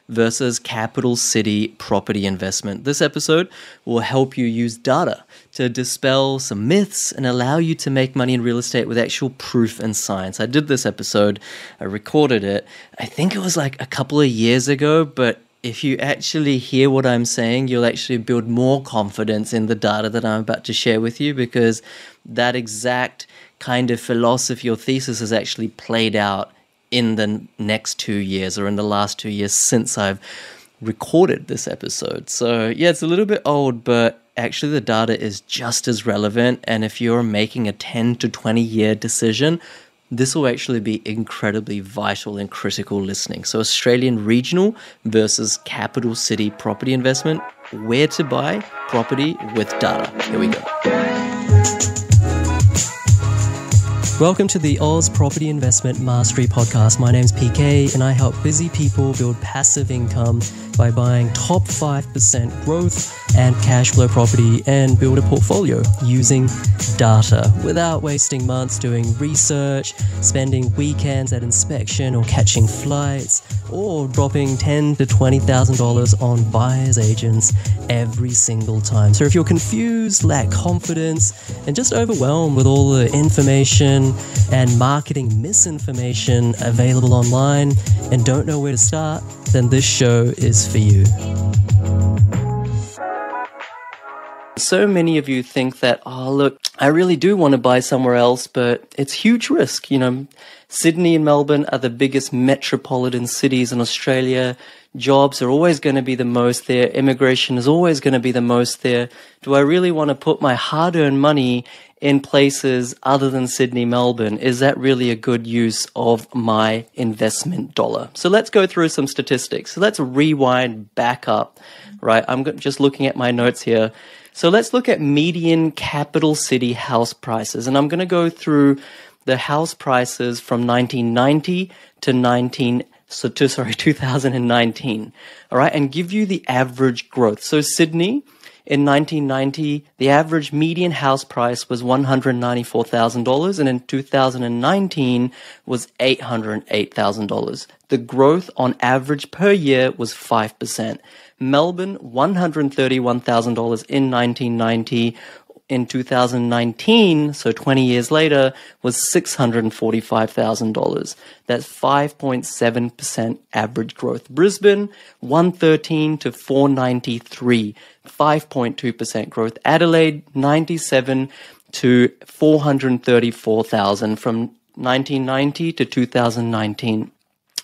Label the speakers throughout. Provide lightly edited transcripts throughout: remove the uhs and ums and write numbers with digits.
Speaker 1: versus capital city property investment. This episode will help you use data to dispel some myths and allow you to make money in real estate with actual proof and science. I did this episode, I recorded it, I think it was like a couple of years ago, but if you actually hear what I'm saying, you'll actually build more confidence in the data that I'm about to share with you, because that exact kind of philosophy or thesis has actually played out in the next 2 years, or in the last 2 years since I've recorded this episode. So yeah, it's a little bit old, but actually the data is just as relevant. And if you're making a 10 to 20 year decision, this will actually be incredibly vital and critical listening. So Australian regional versus capital city property investment, where to buy property with data. Here we go. Welcome to the Oz Property Investment Mastery Podcast. My name's PK and I help busy people build passive income by buying top 5% growth and cash flow property and build a portfolio using data without wasting months doing research, spending weekends at inspection or catching flights, or dropping $10,000 to $20,000 on buyer's agents every single time. So if you're confused, lack confidence, and just overwhelmed with all the information and marketing misinformation available online and don't know where to start, then this show is for you. So many of you think that, oh, look, I really do want to buy somewhere else, but it's huge risk. You know, Sydney and Melbourne are the biggest metropolitan cities in Australia. Jobs are always going to be the most there. Immigration is always going to be the most there. Do I really want to put my hard-earned money in places other than Sydney, Melbourne? Is that really a good use of my investment dollar? So let's go through some statistics. So let's rewind back up, right? I'm just looking at my notes here. So let's look at median capital city house prices. And I'm going to go through the house prices from 1990 to 2019, all right, and give you the average growth. So Sydney, in 1990, the average median house price was $194,000, and in 2019 was $808,000. The growth on average per year was 5%. Melbourne, $131,000 in 1990. In 2019, so 20 years later, was $645,000. That's 5.7% average growth. Brisbane, 113 to 493, 5.2% growth. Adelaide, 97 to 434,000 from 1990 to 2019.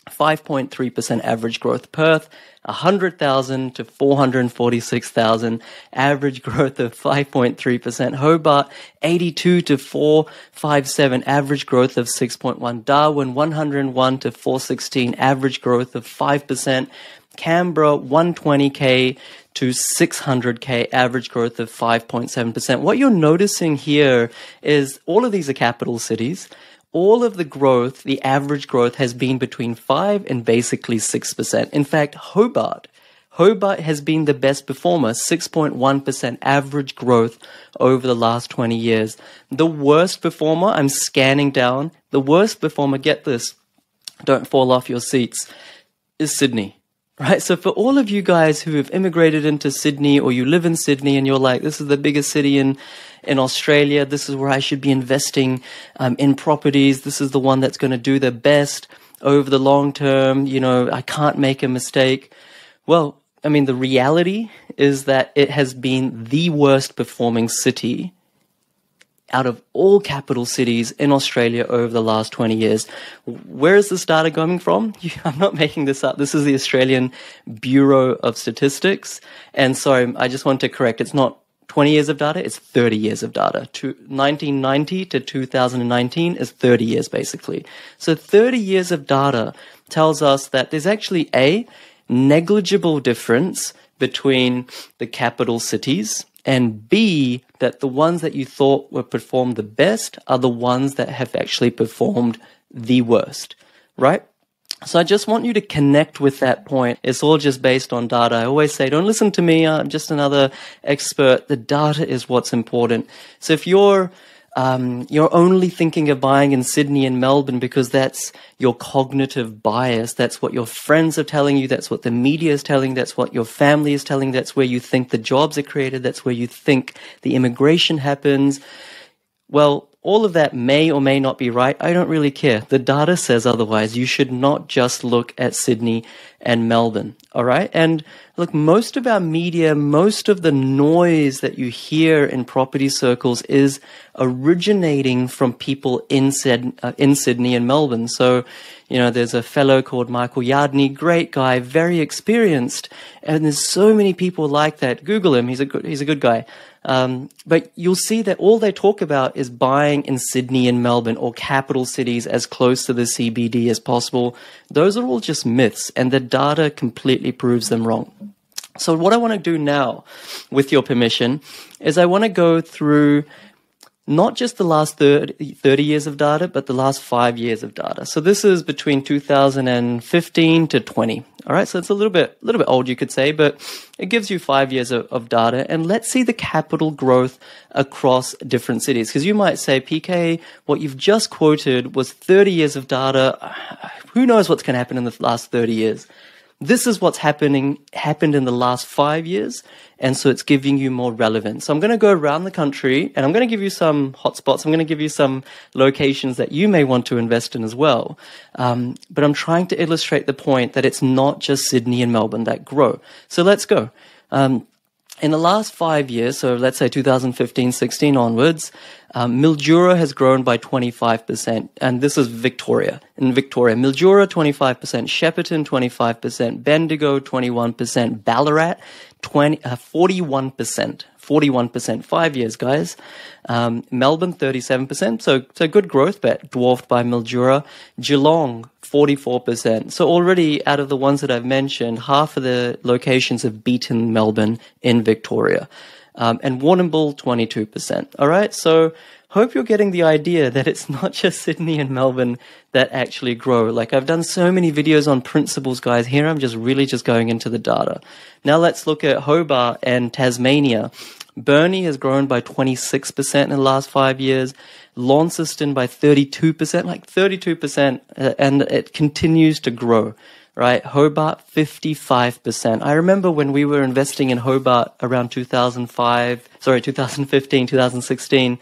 Speaker 1: 5.3% average growth. Perth, 100,000 to 446,000, average growth of 5.3%. Hobart, 82 to 457, average growth of 6.1. Darwin, 101 to 416, average growth of 5%. Canberra, 120K to 600K, average growth of 5.7%. What you're noticing here is all of these are capital cities. All of the growth, the average growth has been between 5 and basically 6%. In fact, Hobart has been the best performer, 6.1% average growth over the last 20 years. The worst performer, I'm scanning down, the worst performer, get this, don't fall off your seats, is Sydney. Right, so for all of you guys who have immigrated into Sydney, or you live in Sydney and you're like, this is the biggest city in Australia, this is where I should be investing in properties, this is the one that's going to do the best over the long term, you know, I can't make a mistake. Well, I mean, the reality is that it has been the worst performing city out of all capital cities in Australia over the last 20 years. Where is this data coming from? I'm not making this up. This is the Australian Bureau of Statistics. And sorry, I just want to correct. It's not 20 years of data, it's 30 years of data. 1990 to 2019 is 30 years, basically. So 30 years of data tells us that there's actually a negligible difference between the capital cities, and B, that the ones that you thought were performed the best are the ones that have actually performed the worst, right? So I just want you to connect with that point. It's all just based on data. I always say, don't listen to me, I'm just another expert. The data is what's important. So if you're you're only thinking of buying in Sydney and Melbourne because that's your cognitive bias. That's what your friends are telling you. That's what the media is telling you. That's what your family is telling you. That's where you think the jobs are created. That's where you think the immigration happens. Well, all of that may or may not be right. I don't really care. The data says otherwise. You should not just look at Sydney and Melbourne, all right? And look, most of our media, most of the noise that you hear in property circles is originating from people in Sydney and Melbourne. So, you know, there's a fellow called Michael Yardney, great guy, very experienced, and there's so many people like that. Google him. He's a good guy. But you'll see that all they talk about is buying in Sydney and Melbourne or capital cities as close to the CBD as possible. Those are all just myths, and the data completely proves them wrong. So what I want to do now, with your permission, is I want to go through not just the last 30 years of data, but the last 5 years of data. So this is between 2015 to 20. All right, so it's a little bit old, you could say, but it gives you 5 years of data. And let's see the capital growth across different cities. Because you might say, PK, what you've just quoted was 30 years of data. Who knows what's going to happen in the last 30 years? This is what's happened in the last 5 years, and so it's giving you more relevance. So I'm going to go around the country, and I'm going to give you some hotspots. I'm going to give you some locations that you may want to invest in as well. But I'm trying to illustrate the point that it's not just Sydney and Melbourne that grow. So let's go. In the last 5 years, so let's say 2015-16 onwards, Mildura has grown by 25%, and this is Victoria. In Victoria, Mildura 25%, Shepparton 25%, Bendigo 21%, Ballarat 41%. 41%, 5 years, guys. Melbourne, 37%, so good growth, but dwarfed by Mildura. Geelong, 44%. So already out of the ones that I've mentioned, half of the locations have beaten Melbourne in Victoria. And Warrnambool, 22%. All right, so hope you're getting the idea that it's not just Sydney and Melbourne that actually grow. Like, I've done so many videos on principles, guys. Here I'm just going into the data. Now let's look at Hobart and Tasmania. Burnie has grown by 26% in the last 5 years. Launceston by 32%, like 32%, and it continues to grow. Right, Hobart, 55%. I remember when we were investing in Hobart around 2015, 2016,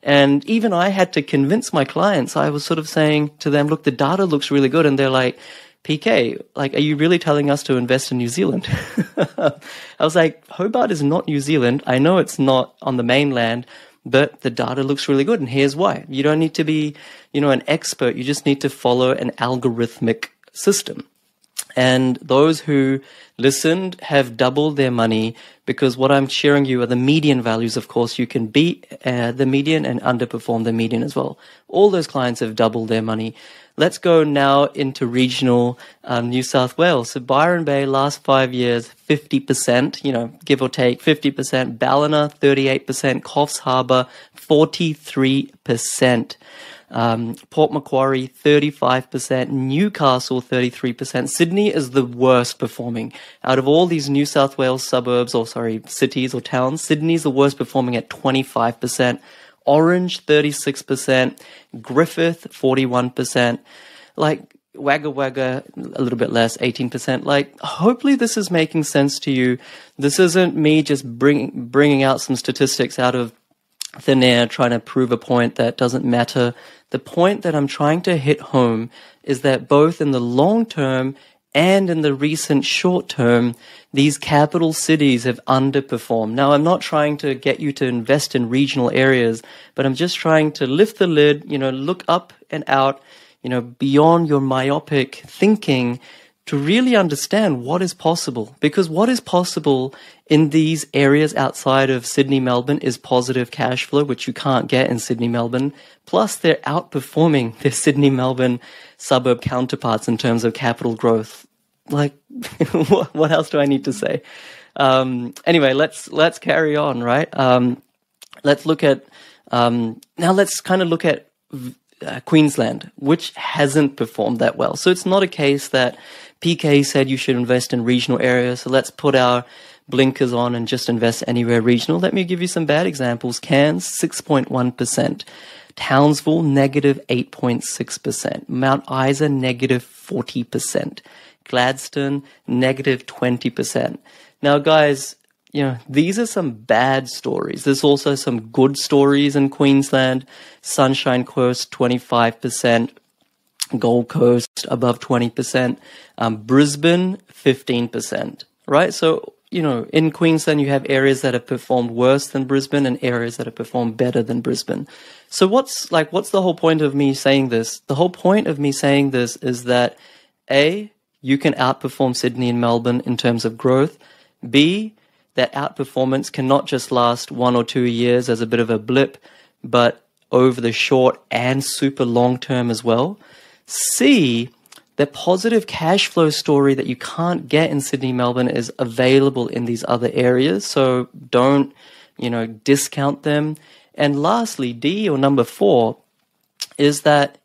Speaker 1: and even I had to convince my clients. I was sort of saying to them, look, the data looks really good, and they're like, PK, like, are you really telling us to invest in New Zealand? I was like, Hobart is not New Zealand. I know it's not on the mainland, but the data looks really good, and here's why. You don't need to be, an expert. You just need to follow an algorithmic system. And those who listened have doubled their money, because what I'm sharing you are the median values. Of course, you can beat the median and underperform the median as well. All those clients have doubled their money. Let's go now into regional New South Wales. So Byron Bay, last 5 years, 50%, give or take 50%. Ballina, 38%. Coffs Harbour, 43%. Port Macquarie, 35%, Newcastle, 33%. Sydney is the worst performing. Out of all these New South Wales suburbs, cities or towns, Sydney is the worst performing at 25%. Orange, 36%. Griffith, 41%. Like, Wagga Wagga, a little bit less, 18%. Like, hopefully this is making sense to you. This isn't me just bringing out some statistics out of thin air, trying to prove a point that doesn't matter. The point that I'm trying to hit home is that both in the long term and in the recent short term, these capital cities have underperformed. Now, I'm not trying to get you to invest in regional areas, but I'm just trying to lift the lid, look up and out, beyond your myopic thinking, to really understand what is possible. Because what is possible in these areas outside of Sydney, Melbourne is positive cash flow, which you can't get in Sydney, Melbourne. Plus, they're outperforming their Sydney, Melbourne suburb counterparts in terms of capital growth. Like, what else do I need to say? Anyway, let's carry on, right? Let's look at, now let's kind of look at Queensland, which hasn't performed that well. So it's not a case that PK said you should invest in regional areas. So let's put our blinkers on and just invest anywhere regional. Let me give you some bad examples. Cairns, 6.1%. Townsville, negative 8.6%. Mount Isa, negative 40%. Gladstone, negative 20%. Now, guys, these are some bad stories. There's also some good stories in Queensland. Sunshine Coast, 25%. Gold Coast, above 20%. Brisbane, 15%. Right? So, in Queensland, you have areas that have performed worse than Brisbane and areas that have performed better than Brisbane. So what's the whole point of me saying this? The whole point of me saying this is that A, you can outperform Sydney and Melbourne in terms of growth. B, that outperformance can not just last 1 or 2 years as a bit of a blip, but over the short and super long term as well. C, the positive cash flow story that you can't get in Sydney, Melbourne is available in these other areas. So don't, discount them. And lastly, D, or number 4, is that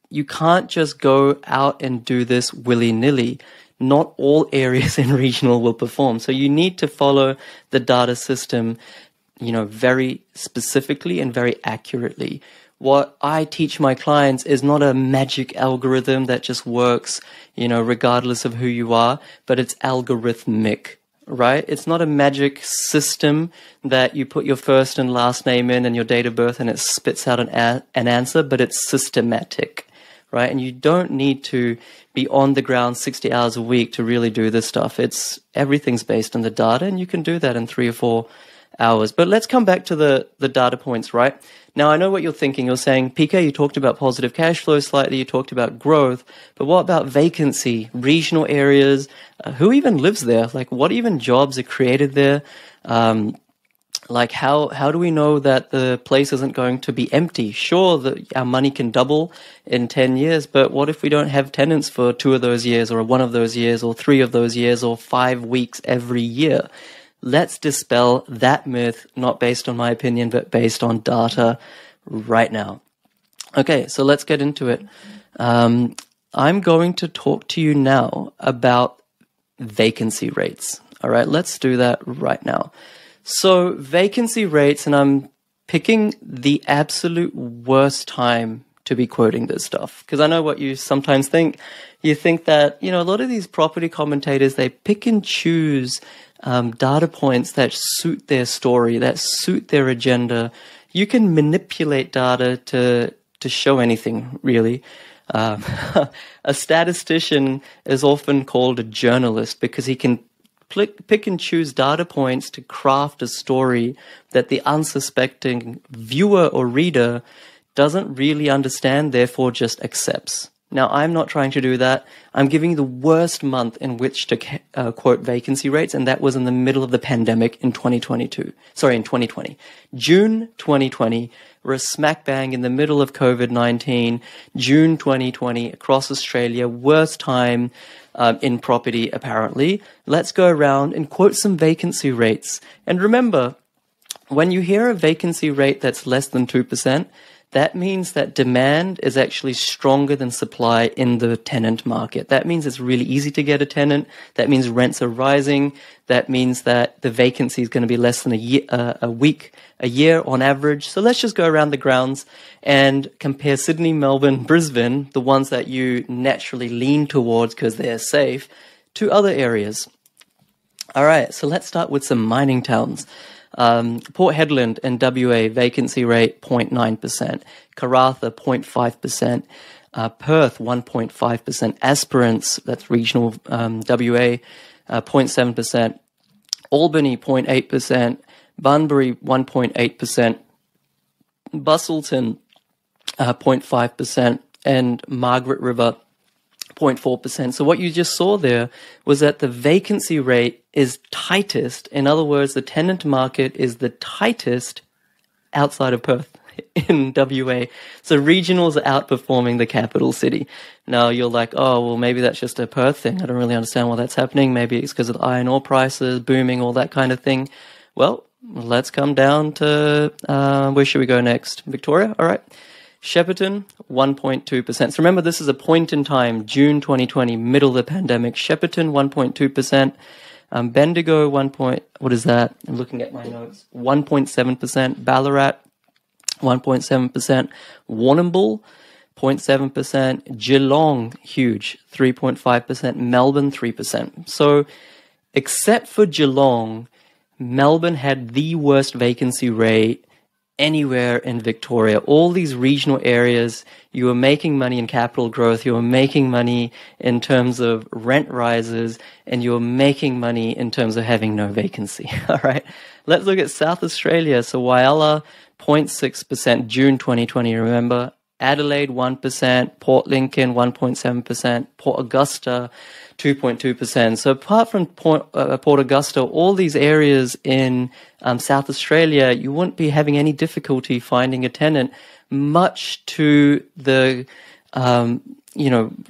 Speaker 1: you can't just go out and do this willy-nilly. Not all areas in regional will perform. So you need to follow the data system, very specifically and very accurately. What I teach my clients is not a magic algorithm that just works, regardless of who you are, but it's algorithmic, right? It's not a magic system that you put your first and last name in and your date of birth and it spits out an answer, but it's systematic, right? And you don't need to be on the ground 60 hours a week to really do this stuff. Everything's based on the data, and you can do that in 3 or 4 hours. But let's come back to the data points, right? Now, I know what you're thinking. You're saying, PK, you talked about positive cash flow slightly, you talked about growth, but what about vacancy, regional areas? Who even lives there? Like, what even jobs are created there? How do we know that the place isn't going to be empty? Sure, our money can double in 10 years, but what if we don't have tenants for 2 of those years, or 1 of those years, or 3 of those years, or 5 weeks every year? Let's dispel that myth, not based on my opinion, but based on data right now. Okay, so let's get into it. I'm going to talk to you now about vacancy rates. All right, let's do that right now. So vacancy rates, and I'm picking the absolute worst time to be quoting this stuff, because I know what you sometimes think. You think that, a lot of these property commentators, they pick and choose data points that suit their story, that suit their agenda. You can manipulate data to show anything, really. A statistician is often called a journalist because he can pick and choose data points to craft a story that the unsuspecting viewer or reader doesn't really understand, therefore just accepts. Now, I'm not trying to do that. I'm giving you the worst month in which to quote vacancy rates, and that was in the middle of the pandemic in 2020. June 2020, we're smack bang in the middle of COVID-19. June 2020, across Australia, worst time in property, apparently. Let's go around and quote some vacancy rates. And remember, when you hear a vacancy rate that's less than 2%, that means that demand is actually stronger than supply in the tenant market. That means it's really easy to get a tenant. That means rents are rising. That means that the vacancy is going to be less than a year on average. So let's just go around the grounds and compare Sydney, Melbourne, Brisbane, the ones that you naturally lean towards because they're safe, to other areas. All right, so let's start with some mining towns. Port Hedland and WA, vacancy rate 0.9%. Karratha 0.5%. Perth 1.5%. Esperance, that's regional WA, 0.7%. Albany 0.8%. Bunbury 1.8%. Busselton 0.5%. And Margaret River 0.4%. So what you just saw there was that the vacancy rate is tightest. In other words, the tenant market is the tightest outside of Perth in WA. So regionals are outperforming the capital city. Now you're like, oh, well, maybe that's just a Perth thing. I don't really understand why that's happening. Maybe it's because of the iron ore prices booming, all that kind of thing. Well, let's come down to, where should we go next? Victoria? All right. Shepparton, 1.2%. So remember, this is a point in time, June 2020, middle of the pandemic. Shepparton, 1.2%. Bendigo, what is that? I'm looking at my notes. 1.7%. Ballarat, 1.7%. Warrnambool, 0.7%. Geelong, huge, 3.5%. Melbourne, 3%. So, except for Geelong, Melbourne had the worst vacancy rate anywhere in Victoria. All these regional areas, you were making money in capital growth, you were making money in terms of rent rises, and you were making money in terms of having no vacancy. All right. Let's look at South Australia. So Whyalla, 0.6%, June 2020, remember? Adelaide, 1%, Port Lincoln, 1.7%, Port Augusta, 2.2%. So apart from Port Augusta, all these areas in South Australia, you wouldn't be having any difficulty finding a tenant, much to the,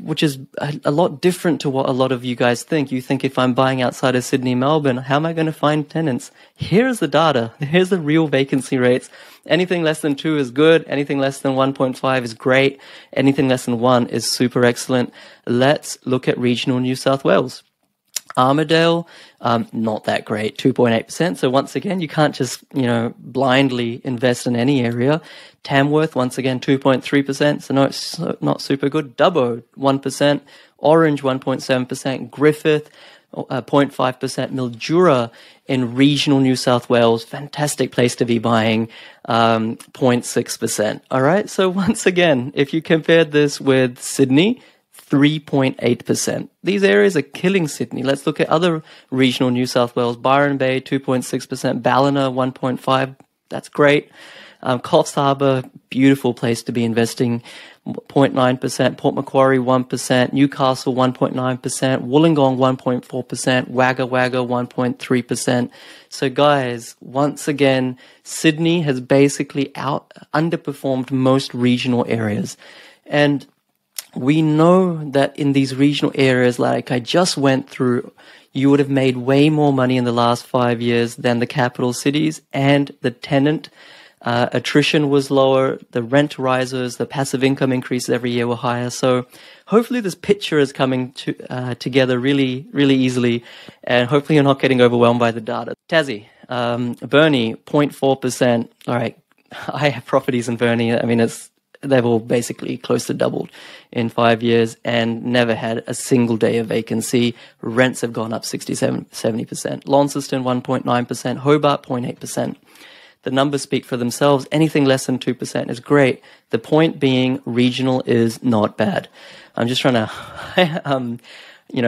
Speaker 1: which is a lot different to what a lot of you guys think. You think if I'm buying outside of Sydney, Melbourne, how am I going to find tenants? Here's the data. Here's the real vacancy rates. Anything less than 2 is good. Anything less than 1.5 is great. Anything less than 1 is super excellent. Let's look at regional New South Wales. Armidale, not that great, 2.8%. So once again, you can't just, blindly invest in any area. Tamworth, once again, 2.3%. So no, it's not super good. Dubbo, 1%. Orange, 1.7%. Griffith, 0.5%. Mildura in regional New South Wales, fantastic place to be buying, 0.6%. All right. So once again, if you compared this with Sydney, 3.8%. These areas are killing Sydney. Let's look at other regional New South Wales. Byron Bay, 2.6%. Ballina, 1.5%. That's great. Coffs Harbour, beautiful place to be investing, 0.9%. Port Macquarie, 1%. Newcastle, 1.9%. Wollongong, 1.4%. Wagga Wagga, 1.3%. So guys, once again, Sydney has basically underperformed most regional areas. And we know that in these regional areas, like I just went through, you would have made way more money in the last 5 years than the capital cities, and the tenant attrition was lower, the rent rises, the passive income increases every year were higher. So hopefully this picture is coming together really, really easily, and hopefully you're not getting overwhelmed by the data. Tassie, Burnie, 0.4%. All right, I have properties in Burnie. I mean, they've all basically close to doubled in 5 years and never had a single day of vacancy. Rents have gone up 70%. Launceston, 1.9%. Hobart, 0.8%. The numbers speak for themselves. Anything less than 2% is great. The point being, regional is not bad. I'm just trying to,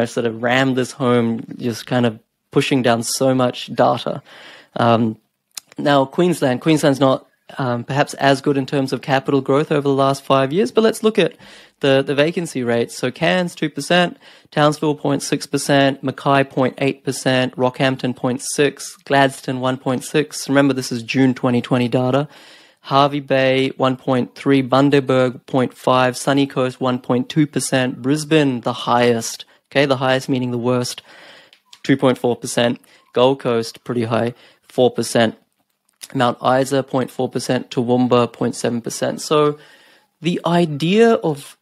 Speaker 1: sort of ram this home, just kind of pushing down so much data. Now, Queensland's not perhaps as good in terms of capital growth over the last 5 years, but let's look at the vacancy rates. So Cairns, 2%, Townsville, 0.6%, Mackay, 0.8%, Rockhampton, 0.6%, Gladstone, 1.6%. Remember, this is June 2020 data. Hervey Bay, 1.3%, Bundaberg, 0.5%, Sunny Coast, 1.2%, Brisbane, the highest, okay, the highest meaning the worst, 2.4%, Gold Coast, pretty high, 4%. Mount Isa, 0.4%, Toowoomba, 0.7%. So the idea of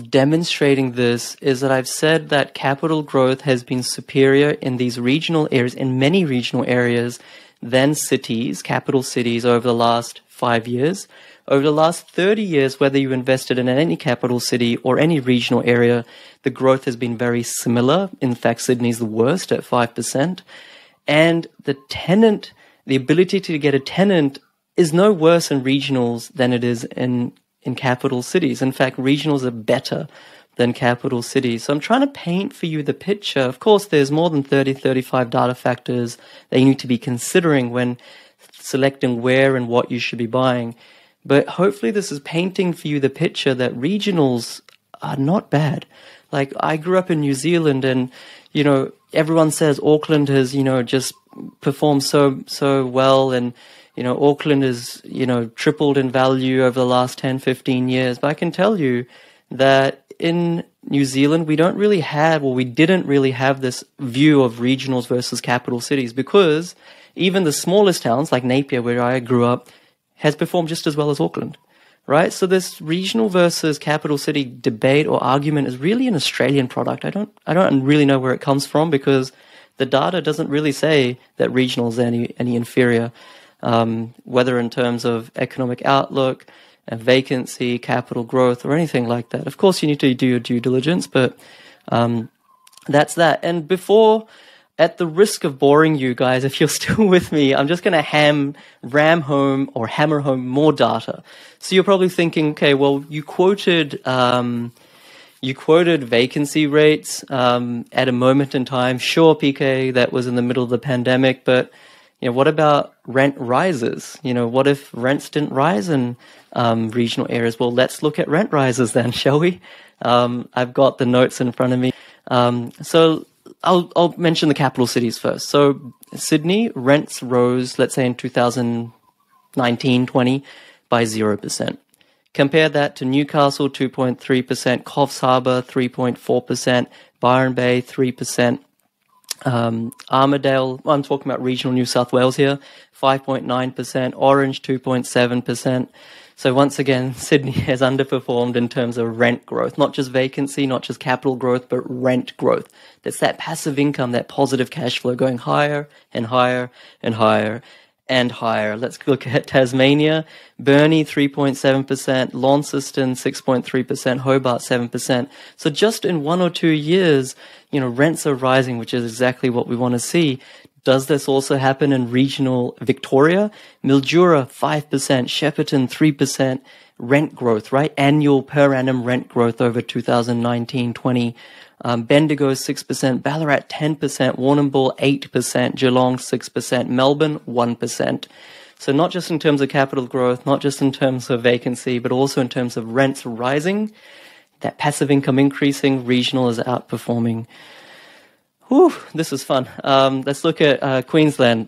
Speaker 1: demonstrating this is that I've said that capital growth has been superior in these regional areas, in many regional areas, than cities, capital cities, over the last 5 years. Over the last 30 years, whether you invested in any capital city or any regional area, the growth has been very similar. In fact, Sydney's the worst at 5%. And the ability to get a tenant is no worse in regionals than it is in capital cities. In fact, regionals are better than capital cities. So I'm trying to paint for you the picture. Of course, there's more than 30, 35 data factors that you need to be considering when selecting where and what you should be buying. But hopefully this is painting for you the picture that regionals are not bad. Like, I grew up in New Zealand, and, everyone says Auckland has, just performed so well, and, Auckland is, tripled in value over the last 10, 15 years. But I can tell you that in New Zealand, we didn't really have this view of regionals versus capital cities, because even the smallest towns like Napier, where I grew up, has performed just as well as Auckland, right? So this regional versus capital city debate or argument is really an Australian product. I don't really know where it comes from, because the data doesn't really say that regional is any inferior, whether in terms of economic outlook, vacancy, capital growth, or anything like that. Of course, you need to do your due diligence, but that's that. And before, at the risk of boring you guys, if you're still with me, I'm just going to hammer home more data. So you're probably thinking, okay, well, you quoted vacancy rates at a moment in time. Sure, PK, that was in the middle of the pandemic, but what about rent rises? What if rents didn't rise in regional areas? Well, let's look at rent rises then, shall we? I've got the notes in front of me. So I'll mention the capital cities first. So Sydney, rents rose, let's say in 2019-20, by 0%. Compare that to Newcastle, 2.3%, Coffs Harbour, 3.4%, Byron Bay, 3%, Armidale, I'm talking about regional New South Wales here, 5.9%, Orange, 2.7%. So once again, Sydney has underperformed in terms of rent growth, not just vacancy, not just capital growth, but rent growth. That's that passive income, that positive cash flow going higher and higher and higher and higher. Let's look at Tasmania. Burnie, 3.7%, Launceston, 6.3%, Hobart, 7%. So just in 1 or 2 years, rents are rising, which is exactly what we want to see. Does this also happen in regional Victoria? Mildura, 5%, Shepparton, 3% rent growth, right? Annual per annum rent growth over 2019-20. Bendigo, 6%, Ballarat, 10%, Warrnambool, 8%, Geelong, 6%, Melbourne, 1%. So not just in terms of capital growth, not just in terms of vacancy, but also in terms of rents rising, that passive income increasing, regional is outperforming. Whew, this is fun. Let's look at Queensland.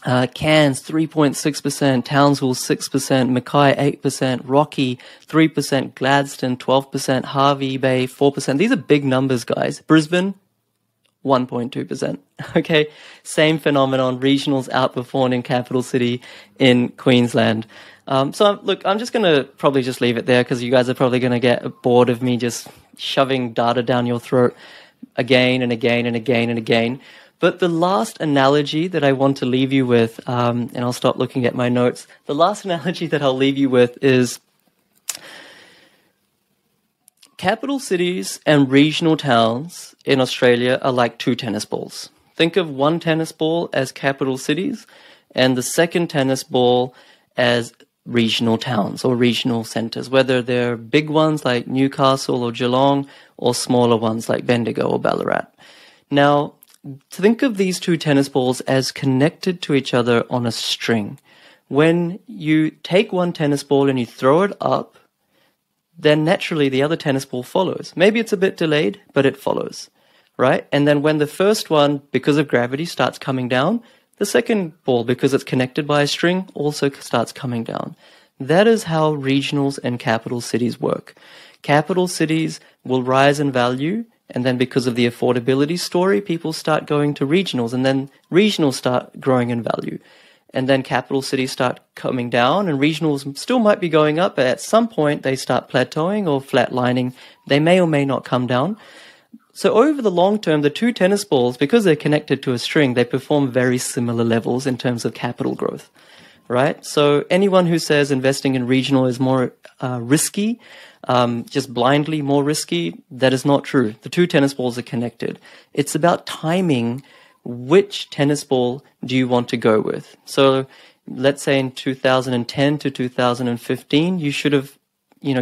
Speaker 1: Cairns, 3.6%, Townsville, 6%, Mackay, 8%, Rocky, 3%, Gladstone, 12%, Hervey Bay, 4%. These are big numbers, guys. Brisbane, 1.2%. Okay, same phenomenon. Regionals outperforming capital city in Queensland. So look, I'm just going to probably just leave it there because you guys are probably going to get bored of me just shoving data down your throat again and again and again and again. But the last analogy that I want to leave you with, and I'll stop looking at my notes. The last analogy that I'll leave you with is capital cities and regional towns in Australia are like two tennis balls. Think of one tennis ball as capital cities and the second tennis ball as regional towns or regional centres, whether they're big ones like Newcastle or Geelong or smaller ones like Bendigo or Ballarat. Now, think of these two tennis balls as connected to each other on a string. When you take one tennis ball and you throw it up, then naturally the other tennis ball follows. Maybe it's a bit delayed, but it follows, right? And then when the first one, because of gravity, starts coming down, the second ball, because it's connected by a string, also starts coming down. That is how regionals and capital cities work. Capital cities will rise in value, and then because of the affordability story, people start going to regionals, and then regionals start growing in value. And then capital cities start coming down, and regionals still might be going up, but at some point they start plateauing or flatlining. They may or may not come down. So over the long term, the two tennis balls, because they're connected to a string, they perform very similar levels in terms of capital growth, right? So anyone who says investing in regional is more risky, just blindly more risky, that is not true. The two tennis balls are connected. It's about timing. Which tennis ball do you want to go with? So let's say in 2010 to 2015, you should have,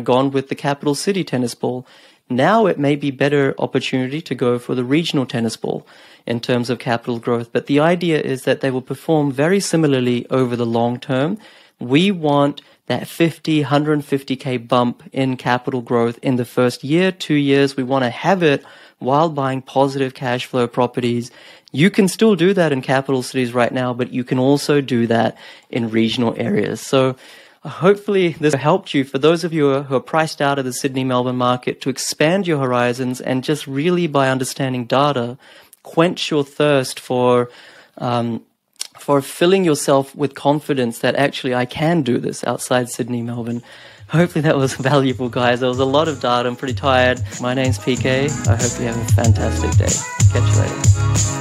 Speaker 1: gone with the capital city tennis ball. Now it may be better opportunity to go for the regional tennis ball in terms of capital growth. But the idea is that they will perform very similarly over the long term. We want that 50, 150K bump in capital growth in the first year, 2 years. We want to have it while buying positive cash flow properties. You can still do that in capital cities right now, but you can also do that in regional areas. So hopefully this helped you, for those of you who are priced out of the Sydney Melbourne market, to expand your horizons and just really by understanding data, quench your thirst for filling yourself with confidence that actually I can do this outside Sydney, Melbourne. Hopefully that was valuable, guys. There was a lot of data. I'm pretty tired. My name's PK. I hope you have a fantastic day. Catch you later.